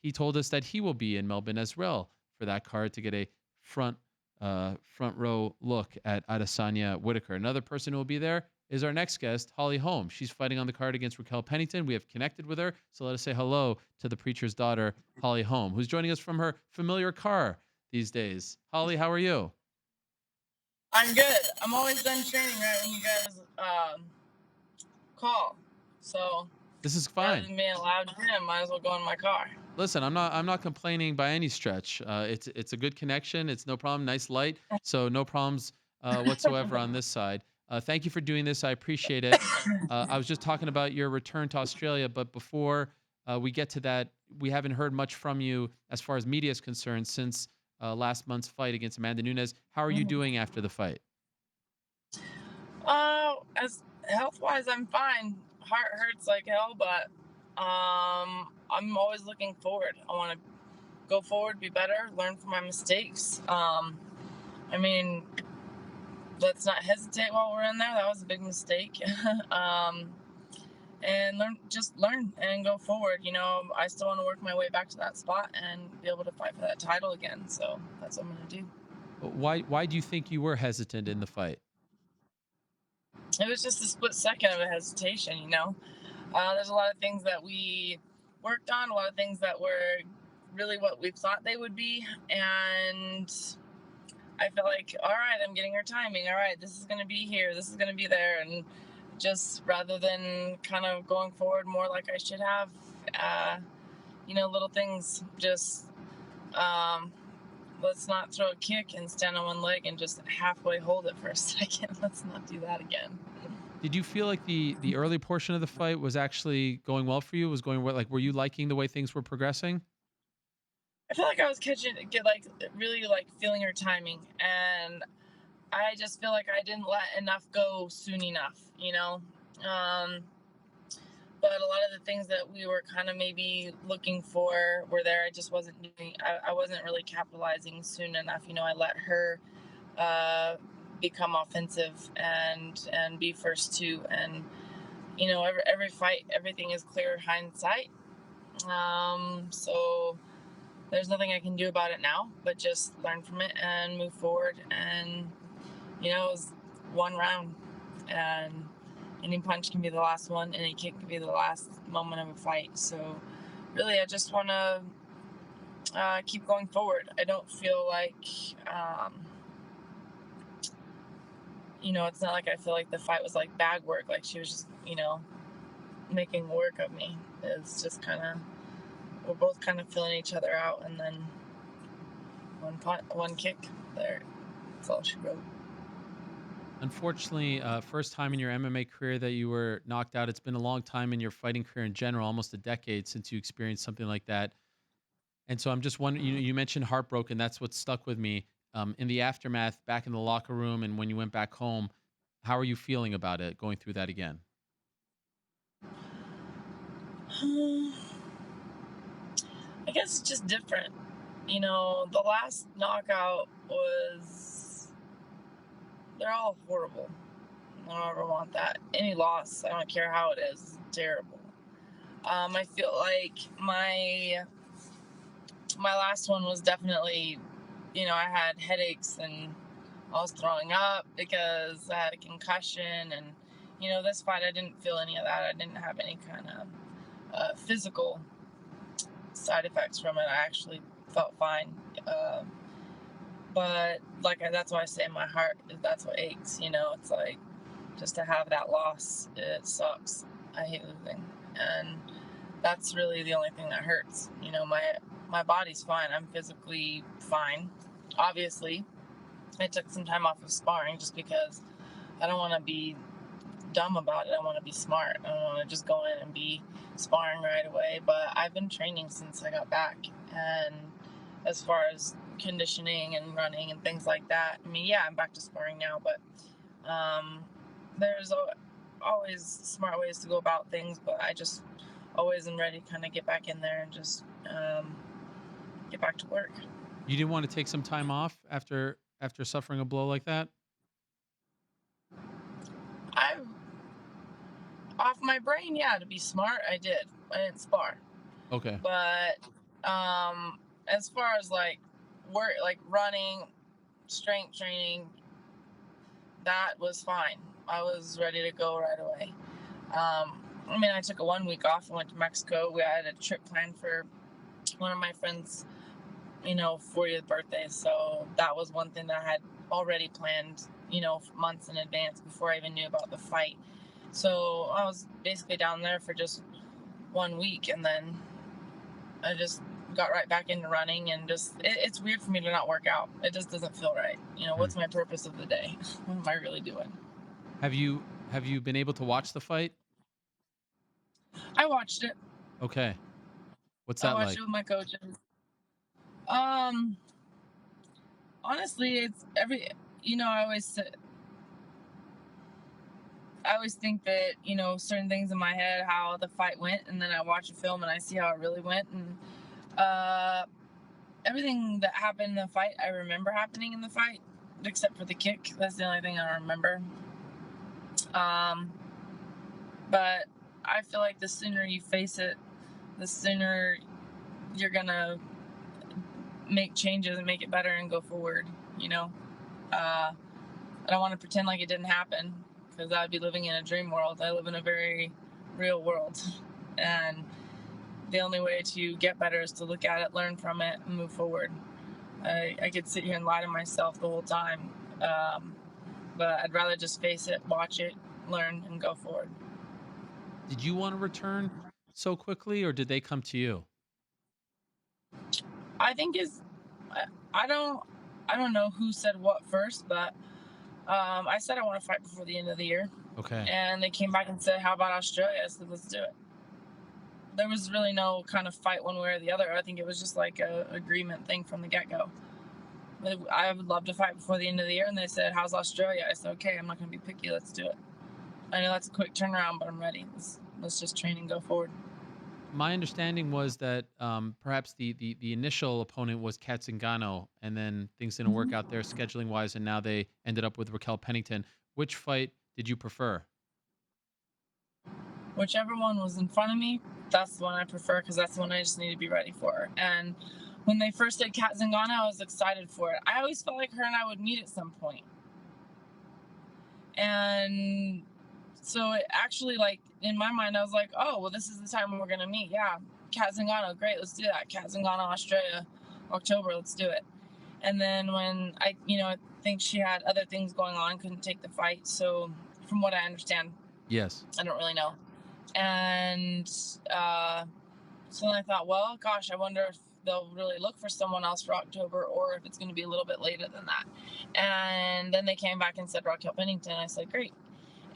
he told us that he will be in Melbourne as well for that card to get a front front row look at Adesanya Whitaker. Another person who will be there is our next guest, Holly Holm. She's fighting on the card against Raquel Pennington. We have connected with her, so let us say hello to the preacher's daughter, Holly Holm, who's joining us from her familiar car these days. Holly, how are you? I'm good. I'm always done training right when you guys call. So This is rather fine. than being allowed in, might as well go in my car. Listen, I'm not complaining by any stretch. It's a good connection. It's no problem. Nice light, so no problems whatsoever on this side. Thank you for doing this. I appreciate it. I was just talking about your return to Australia, but before we get to that, we haven't heard much from you as far as media is concerned since last month's fight against Amanda Nunes. How are you doing after the fight? As health wise, I'm fine. Heart hurts like hell, but I'm always looking forward. I want to go forward, be better, learn from my mistakes. I mean, let's not hesitate while we're in there. That was a big mistake. And learn and go forward. You know, I still want to work my way back to that spot and be able to fight for that title again. So that's what I'm going to do. Why do you think you were hesitant in the fight? It was just a split second of a hesitation, you know. There's a lot of things that we worked on, a lot of things that were really what we thought they would be. And I felt like, all right, I'm getting her timing. All right, this is going to be here. This is going to be there. And just rather than kind of going forward more like I should have, you know, little things, just let's not throw a kick and stand on one leg and just halfway hold it for a second. Let's not do that again. Did you feel like the early portion of the fight was actually going well for you? Was going well? Like, were you liking the way things were progressing? I feel like I was really like feeling her timing, and I just feel like I didn't let enough go soon enough, you know. But a lot of the things that we were kind of maybe looking for were there. I just wasn't doing. I wasn't really capitalizing soon enough. You know, I let her become offensive and be first too. And you know, every fight, everything is clear hindsight. So there's nothing I can do about it now, but just learn from it and move forward. And you know, it was one round, and any punch can be the last one, any kick can be the last moment of a fight. So really, I just want to keep going forward. I don't feel like, you know, it's not like I feel like the fight was like bag work. Like she was just, you know, making work of me. It's just kind of, we're both kind of filling each other out, and then one kick there. That's all she wrote. Unfortunately, first time in your MMA career that you were knocked out. It's been a long time in your fighting career in general, almost a decade since you experienced something like that. And so I'm just wondering, you mentioned heartbroken. That's what stuck with me. In the aftermath, back in the locker room, and when you went back home, how are you feeling about it, going through that again? I guess it's just different. You know, the last knockout was, they're all horrible. I don't ever want that. Any loss, I don't care how it is terrible. I feel like my last one was definitely, you know, I had headaches and I was throwing up because I had a concussion. And, you know, this fight, I didn't feel any of that. I didn't have any kind of physical side effects from it. I actually felt fine. But like, that's why I say my heart, that's what aches, you know. It's like, just to have that loss, it sucks. I hate losing. And that's really the only thing that hurts. You know, my body's fine. I'm physically fine. Obviously, I took some time off of sparring just because I don't want to be dumb about it. I want to be smart. I don't want to just go in and be sparring right away. But I've been training since I got back. And as far as conditioning and running and things like that, I mean, yeah, I'm back to sparring now, but there's always smart ways to go about things. But I just always am ready to kind of get back in there and just get back to work. You didn't want to take some time off after suffering a blow like that? I'm off my brain, yeah, to be smart. I didn't spar, Okay. but As far as like work, like running, strength training, that was fine. I was ready to go right away. I mean, I took a 1 week off and went to Mexico. We had a trip planned for one of my friends, 40th birthday. So that was one thing that I had already planned, months in advance before I even knew about the fight. So I was basically down there for just 1 week, and then I just got right back into running, and it's weird for me to not work out. It just doesn't feel right. Mm. What's my purpose of the day? What am I really doing? Have you been able to watch the fight? I watched it. Okay. What's I that watched like? it with my coaches. Um, Honestly, it's every. I always think that certain things in my head, how the fight went, and then I watch a film and I see how it really went, and uh, everything that happened in the fight, I remember happening in the fight, except for the kick. That's the only thing I remember. Um, but I feel like the sooner you face it, the sooner you're gonna make changes and make it better and go forward. You know, I don't want to pretend like it didn't happen, because I'd be living in a dream world. I live in a very real world, and the only way to get better is to look at it, learn from it, and move forward. I could sit here and lie to myself the whole time, but I'd rather just face it, watch it, learn, and go forward. Did you want to return so quickly, or did they come to you? I think is I I don't I don't know who said what first, but I said I want to fight before the end of the year, Okay. and they came back and said, "How about Australia?" I said, "Let's do it." There was really no kind of fight one way or the other. I think it was just like a agreement thing from the get go. I would love to fight before the end of the year, and they said, "How's Australia?" I said, "Okay, I'm not going to be picky. Let's do it." I know that's a quick turnaround, but I'm ready. Let's just train and go forward. My understanding was that perhaps the initial opponent was Katzengano, and then things didn't work out there scheduling wise, and now they ended up with Raquel Pennington. Which fight did you prefer? Whichever one was in front of me, that's the one I prefer, because that's the one I just need to be ready for. And when they first did Kat Zingano, I was excited for it. I always felt like her and I would meet at some point. And so it actually, like, in my mind, I was like, oh, well, this is the time when we're going to meet. Yeah, Kat Zingano, great, let's do that. Kat Zingano, Australia, October, let's do it. And then when I think she had other things going on, couldn't take the fight. So from what I understand, Yes. I don't really know. And so then I thought, well, gosh, I wonder if they'll really look for someone else for October, or if it's going to be a little bit later than that. And then they came back and said Raquel Pennington. I said, great.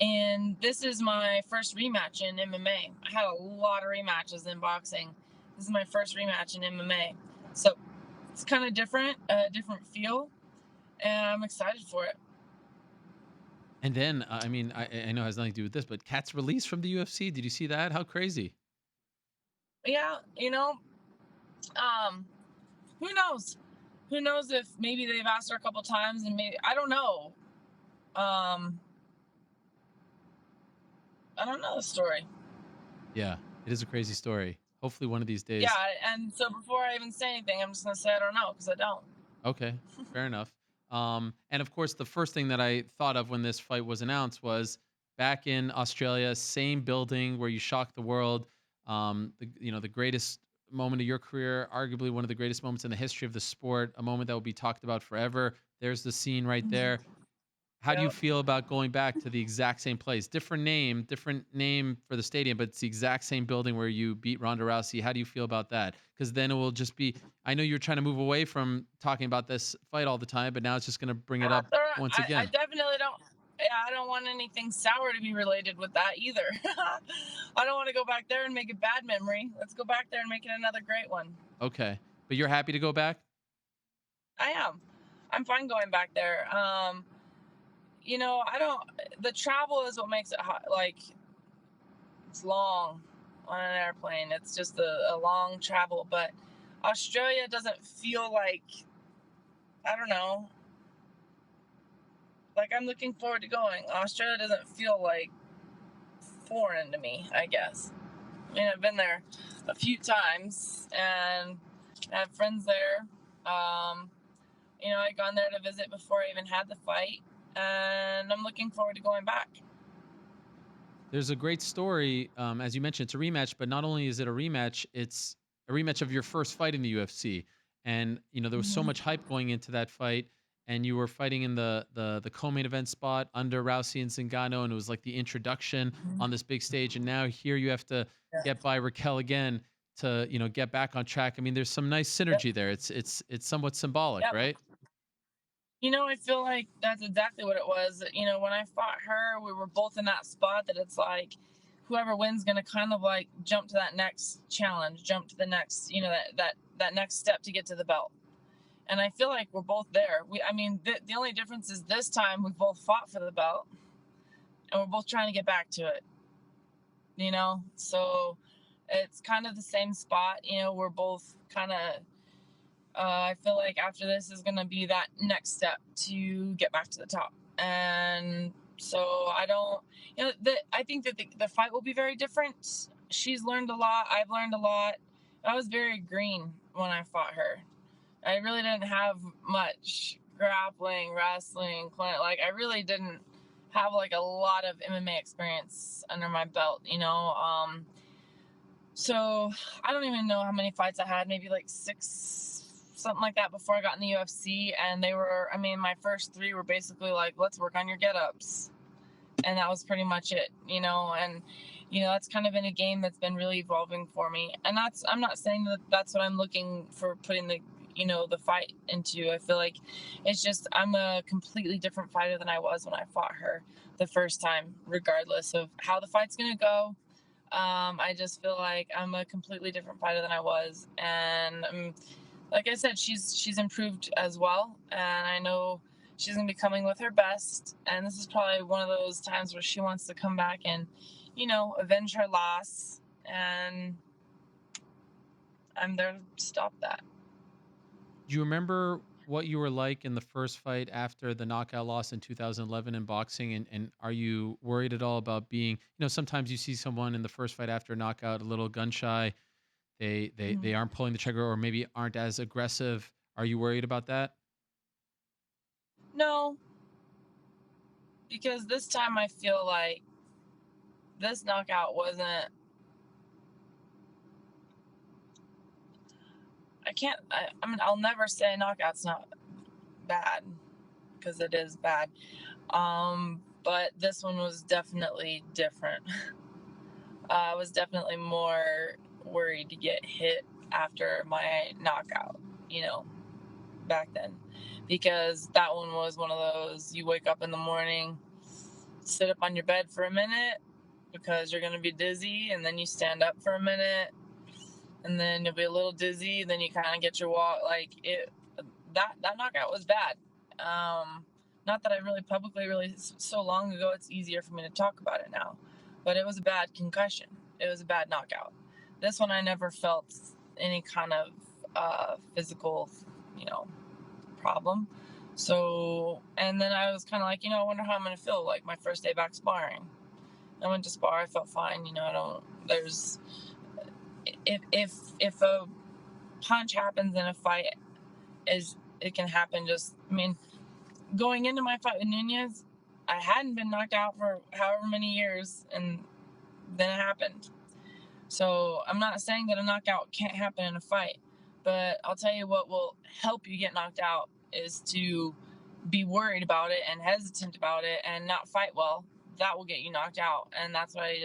And this is my first rematch in MMA. I had a lot of rematches in boxing. This is my first rematch in MMA. So it's kind of different, a different feel, and I'm excited for it. And then, I mean, I know it has nothing to do with this, but Kat's released from the UFC. Did you see that? How crazy! Yeah, um, who knows? Who knows if maybe they've asked her a couple times, and maybe I don't know. Um, I don't know the story. Yeah, it is a crazy story. Hopefully, one of these Yeah, days. and so before I even say anything, I'm just gonna say I don't know, because I don't. Okay, fair enough. And of course, the first thing that I thought of when this fight was announced was back in Australia, same building where you shocked the world. The greatest moment of your career, arguably one of the greatest moments in the history of the sport, a moment that will be talked about forever. There's the scene right there. How do you Yep. feel about going back to the exact same place? Different name for the stadium, but it's the exact same building where you beat Ronda Rousey. How do you feel about that? Because then it will just be. I know you're trying to move away from talking about this fight all the time, but now it's just going to bring it up All right. once I again. definitely don't. Yeah, I don't want anything sour to be related with that either. I don't want to go back there and make a bad memory. Let's go back there and make it another great one. Okay, but you're happy to go back. I am. I'm fine going back there. I don't. The travel is what makes it hot. Like, it's long on an airplane. It's just a long travel. But Australia doesn't feel like, I don't know. Like, I'm looking forward to going. Australia doesn't feel like foreign to me, I guess. I mean, I've been there a few times, and I have friends there. I'd gone there to visit before I even had the fight, and I'm looking forward to going back. There's a great story, as you mentioned, it's a rematch, but not only is it a rematch, it's a rematch of your first fight in the UFC. And there was so Hmm. much hype going into that fight, and you were fighting in the co-main event spot under Rousey and Zingano, and it was like the introduction on this big stage. And now here you have to Yeah. get by Raquel again to get back on track. I mean, there's some nice Yep. synergy there. It's somewhat symbolic, Yep. right? I feel like that's exactly what it was. When I fought her, we were both in that spot that it's like whoever wins going to kind of like jump to that next challenge, jump to the next, that next step to get to the belt. And I feel like we're both there. The only difference is this time we both fought for the belt and we're both trying to get back to it. So it's kind of the same spot. We're both kind of I feel like after this is going to be that next step to get back to the top. And so I don't, I think that the fight will be very different. She's learned a lot. I've learned a lot. I was very green when I fought her. I really didn't have much grappling, wrestling, like I really didn't have like a lot of MMA experience under my belt. So I don't even know how many fights I had, maybe like 6, something like that before I got in the UFC. And my first 3 were basically like, let's work on your get-ups. And that was pretty much it. And, that's kind of been a game that's been really evolving for me. And I'm not saying that that's what I'm looking for putting the fight into. I feel like it's just, I'm a completely different fighter than I was when I fought her the first time, regardless of how the fight's going to go. I just feel like I'm a completely different fighter than I was, and like I said, she's improved as well, and I know she's gonna be coming with her best. And this is probably one of those times where she wants to come back and, avenge her loss, and I'm there to stop that. Do you remember what you were like in the first fight after the knockout loss in 2011 in boxing? And are you worried at all about being, sometimes you see someone in the first fight after a knockout a little gun shy. They Mhm. aren't pulling the trigger or maybe aren't as aggressive. Are you worried about that? No, because this time I feel like this knockout wasn't. I can't. I'll never say a knockout's not bad because it is bad. But this one was definitely different. I was definitely more worried to get hit after my knockout, you know, back then. Because that one was one of those you wake up in the morning, sit up on your bed for a minute because you're going to be dizzy, and then you stand up for a minute, and then you'll be a little dizzy, then you kind of get your walk. Like it, that knockout was bad. Not that I really publicly, really so long ago, it's easier for me to talk about it now, but it was a bad concussion. It was a bad knockout. This one, I never felt any kind of physical, you know, problem. So, and then I was kind of like, I wonder how I'm going to feel like my first day back sparring. I went to spar, I felt fine. If a punch happens in a fight, it can happen. Going into my fight with Nunez, I hadn't been knocked out for however many years, and then it happened. So I'm not saying that a knockout can't happen in a fight, but I'll tell you what will help you get knocked out is to be worried about it and hesitant about it and not fight well. That will get you knocked out, and that's why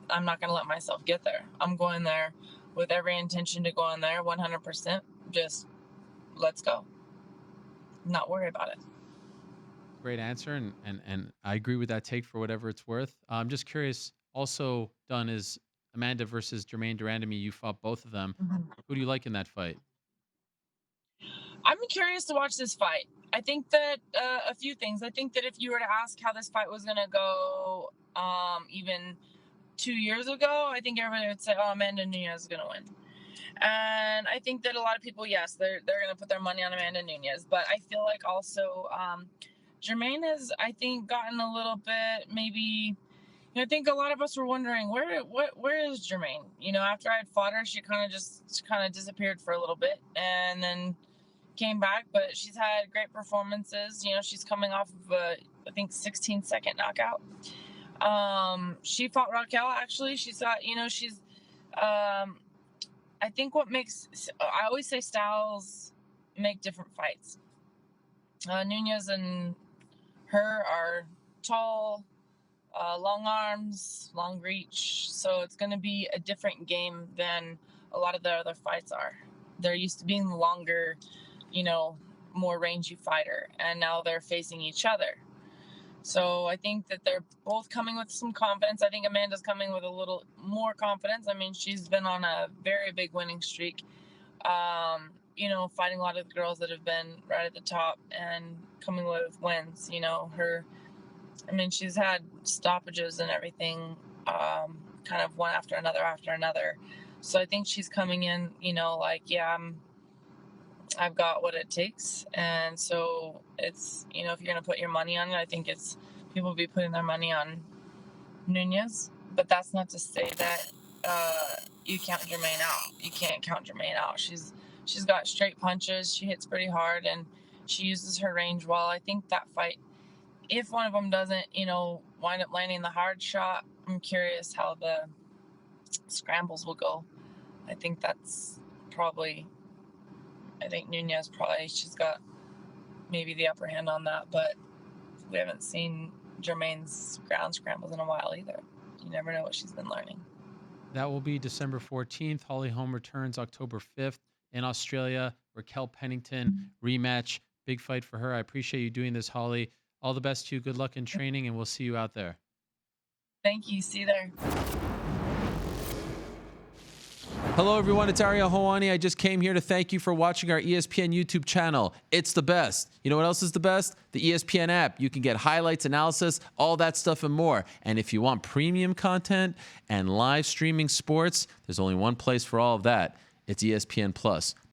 I'm not going to let myself get there. I'm going there with every intention to go in there 100%. Just let's go. Not worry about it. Great answer. And I agree with that take for whatever it's worth. I'm just curious, also done is Amanda versus Germaine Durandamy. You fought both of them. Mhm. Who do you like in that fight? I'm curious to watch this fight. I think that a few things. I think that if you were to ask how this fight was going to go, even 2 years ago, I think everybody would say, "Oh, Amanda Nunes is going to win." And I think that a lot of people, yes, they're going to put their money on Amanda Nunes. But I feel like also Germaine has, I think, gotten a little bit maybe. I think a lot of us were wondering where is Germaine? After I had fought her, she kind of disappeared for a little bit, and then came back. But she's had great performances. She's coming off of a, I think, 16-second knockout. She fought Raquel, actually. She's I think I always say styles make different fights. Nunes and her are tall, long arms, long reach. So it's going to be a different game than a lot of the other fights are. They're used to being longer, more rangy fighter, and now they're facing each other. So I think that they're both coming with some confidence. I think Amanda's coming with a little more confidence. I mean, she's been on a very big winning streak, fighting a lot of the girls that have been right at the top and coming with wins. She's had stoppages and everything, kind of one after another. So I think she's coming in, I've got what it takes. And so it's, if you're going to put your money on it, I think it's people be putting their money on Nunes. But that's not to say that you count Germaine out. You can't count Germaine out. She's got straight punches. She hits pretty hard, and she uses her range well. I think that fight, if one of them doesn't, wind up landing the hard shot, I'm curious how the scrambles will go. I think Nunes she's got maybe the upper hand on that, but we haven't seen Germaine's ground scrambles in a while either. You never know what she's been learning. That will be December 14th. Holly Holm returns October 5th in Australia. Raquel Pennington rematch. Big fight for her. I appreciate you doing this, Holly. All the best to you. Good luck in training, and we'll see you out there. Thank you. See you there. Hello, everyone. It's Ariel Helwani. I just came here to thank you for watching our ESPN YouTube channel. It's the best. You know what else is the best? The ESPN app. You can get highlights, analysis, all that stuff and more. And if you want premium content and live streaming sports, there's only one place for all of that. It's ESPN Plus.